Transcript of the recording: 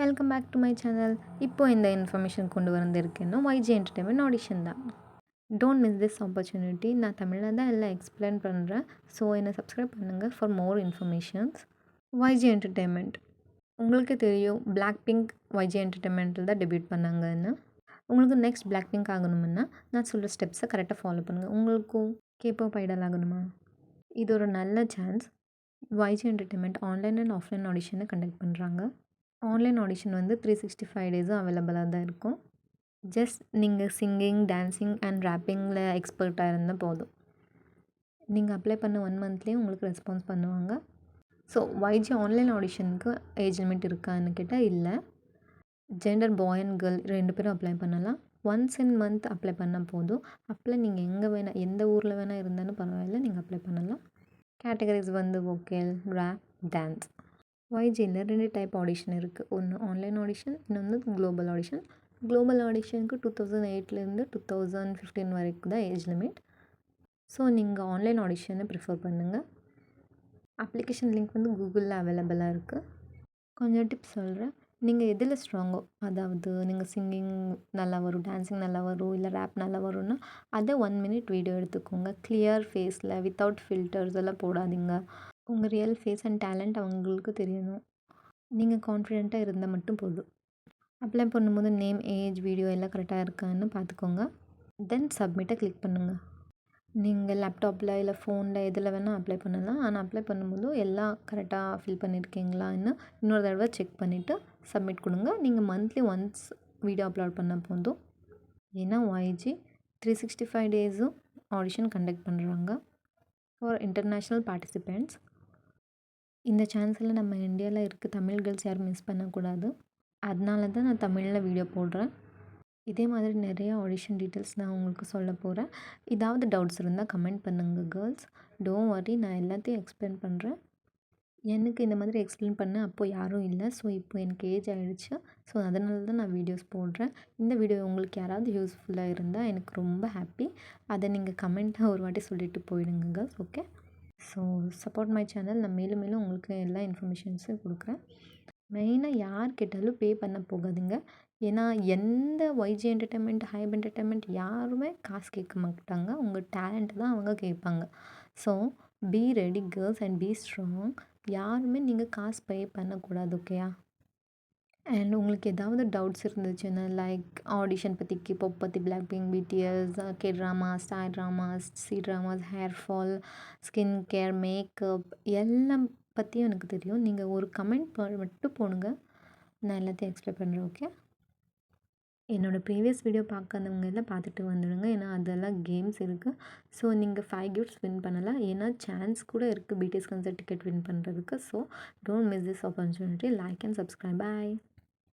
Welcome back to my channel. இப்போ இந்த information கொண்டு வந்திருக்கேன்னா YG என்டர்டெயின்மெண்ட் ஆடிஷன் தான். Don't miss this opportunity. நான் தமிழில் தான் எல்லாம் எக்ஸ்பிளைன் பண்ணுறேன். ஸோ என்னை சப்ஸ்கிரைப் பண்ணுங்கள் for more informations. YG entertainment உங்களுக்கே தெரியும், பிளாக் பிங்க் YG என்டர்டெயின்மெண்ட்டில் தான் டெபியூட் பண்ணாங்கன்னு. உங்களுக்கு நெக்ஸ்ட் பிளாக் பிங்க் ஆகணும்னா நான் சொல்கிற ஸ்டெப்ஸை கரெக்டாக ஃபாலோ பண்ணுங்கள். உங்களுக்கும் கேபாப் ஐடல் ஆகணுமா? இது ஒரு நல்ல chance. YG entertainment online and offline ஆடிஷனை கண்டக்ட் பண்ணுறாங்க. ஆன்லைன் ஆடிஷன் வந்து 365 டேஸும் அவைலபிளாக தான் இருக்கும். ஜஸ்ட் நீங்கள் சிங்கிங், டான்ஸிங் அண்ட் ரேப்பிங்கில் எக்ஸ்பர்ட்டாக இருந்தால் போதும். நீங்கள் அப்ளை பண்ண 1 மந்த்லேயே உங்களுக்கு ரெஸ்பான்ஸ் பண்ணுவாங்க. ஸோ YG ஆன்லைன் ஆடிஷனுக்கு ஏஜ் லிமிட் இருக்கான்னு கேட்டால் இல்லை. ஜெண்டர் பாய் அண்ட் கேர்ள் 2 பேரும் அப்ளை பண்ணலாம். ஒன்ஸ் இன் மந்த் அப்ளை பண்ணால் போதும். அப்ளை நீங்கள் எங்கே வேணால், எந்த ஊரில் வேணால் இருந்தாலும் பரவாயில்ல, நீங்கள் அப்ளை பண்ணலாம். கேட்டகரிஸ் வந்து வோக்கல், ரேப், டான்ஸ். YGயில் 2 டைப் ஆடிஷன் இருக்குது. ஒன்று ஆன்லைன் ஆடிஷன், இன்னொன்று குளோபல் ஆடிஷன். குளோபல் ஆடிஷனுக்கு 2008லேருந்து 2015 வரைக்கும் தான் ஏஜ் லிமிட். ஸோ நீங்கள் ஆன்லைன் ஆடிஷனை ப்ரிஃபர் பண்ணுங்கள். அப்ளிகேஷன் லிங்க் வந்து கூகுளில் அவைலபிளாக இருக்குது. கொஞ்சம் டிப்ஸ் சொல்கிறேன். நீங்கள் எதில் ஸ்ட்ராங்கோ, அதாவது நீங்கள் சிங்கிங் நல்லா வரும், டான்ஸிங் நல்லா வரும், இல்லை ரேப் நல்லா வரும்னா அதை 1 மினிட் வீடியோ எடுத்துக்கோங்க. கிளியர் ஃபேஸில் வித்தவுட் ஃபில்டர்ஸ் எல்லாம் போடாதீங்க. உங்கள் ரியல் ஃபேஸ் அண்ட் டேலண்ட் அவங்களுக்கு தெரியணும். நீங்கள் கான்ஃபிடெண்ட்டாக இருந்தால் மட்டும் போதும். அப்ளை பண்ணும்போது நேம், ஏஜ், வீடியோ எல்லாம் கரெக்டாக இருக்கான்னு பார்த்துக்கோங்க. தென் சப்மிட்டை கிளிக் பண்ணுங்கள். நீங்கள் லேப்டாப்பில் இல்லை ஃபோனில் எதில் வேணால் அப்ளை பண்ணலாம். ஆனால் அப்ளை பண்ணும்போது எல்லாம் கரெக்டாக ஃபில் பண்ணியிருக்கீங்களான்னு இன்னொரு தடவை செக் பண்ணிவிட்டு சப்மிட் கொடுங்க. நீங்கள் மந்த்லி ஒன்ஸ் வீடியோ அப்லோட் பண்ணால் போதும். ஏன்னா YG 365 டேஸும் ஆடிஷன் கண்டக்ட் பண்ணுறாங்க ஃபார் இன்டர்நேஷ்னல் பார்ட்டிசிபெண்ட்ஸ். இந்த சான்ஸில் நம்ம இந்தியாவில் இருக்க தமிழ் கேர்ள்ஸ் யாரும் மிஸ் பண்ணக்கூடாது. அதனால தான் நான் தமிழில் வீடியோ போடுறேன். இதே மாதிரி நிறைய ஆடிஷன் டீட்டெயில்ஸ் நான் உங்களுக்கு சொல்ல போகிறேன். ஏதாவது டவுட்ஸ் இருந்தால் கமெண்ட் பண்ணுங்கள் கேர்ள்ஸ். டோன்ட் வரி, நான் எல்லாத்தையும் எக்ஸ்பிளைன் பண்ணுறேன். எனக்கு இந்த மாதிரி எக்ஸ்பிளைன் பண்ண அப்போது யாரும் இல்லை. ஸோ இப்போ எனக்கு ஏஜ் ஆகிடுச்சு. ஸோ அதனால தான் நான் வீடியோஸ் போடுறேன். இந்த வீடியோ உங்களுக்கு யாராவது யூஸ்ஃபுல்லாக இருந்தால் எனக்கு ரொம்ப ஹாப்பி. அதை நீங்கள் கமெண்ட்டாக ஒரு வாட்டி சொல்லிவிட்டு போயிடுங்க girls. Okay, so support my channel. நான் மேலும் மேலும் உங்களுக்கு எல்லா இன்ஃபர்மேஷன்ஸும் கொடுக்குறேன். மெயினாக யார் கேட்டாலும் பே பண்ண போகாதீங்க. ஏன்னா எந்த YG என்டர்டெயின்மெண்ட், ஹைப் என்டர்டெயின்மெண்ட் யாருமே காசு கேட்க மாட்டாங்க. உங்கள் டேலண்ட்டை தான் அவங்க கேட்பாங்க. So be ready girls and be strong. யாருமே நீங்கள் காசு பே பண்ணக்கூடாது. ஓகேயா? அண்ட் உங்களுக்கு ஏதாவது டவுட்ஸ் இருந்துச்சுன்னா, லைக் ஆடிஷன் பற்றி, கேபாப் பற்றி, Blackpink, BTS, K dramas, star dramas, C dramas, hair fall, skin care, makeup எல்லாம் பற்றியும் எனக்கு தெரியும். நீங்கள் ஒரு கமெண்ட் மட்டும் போடுங்க, நான் எல்லாத்தையும் எக்ஸ்பிளைன் பண்ணுறேன். ஓகே, என்னோடய ப்ரீவியஸ் வீடியோ பார்க்காதவங்க எல்லாம் பார்த்துட்டு வந்துடுங்க. ஏன்னா அதெல்லாம் கேம்ஸ் இருக்குது. ஸோ நீங்கள் 5 கிஃப்ட்ஸ் வின் பண்ணலாம். ஏன்னா சான்ஸ் கூட இருக்குது BTS கன்சர்ட் டிக்கெட் வின் பண்ணுறதுக்கு. So don't miss this opportunity. Like and subscribe. Bye.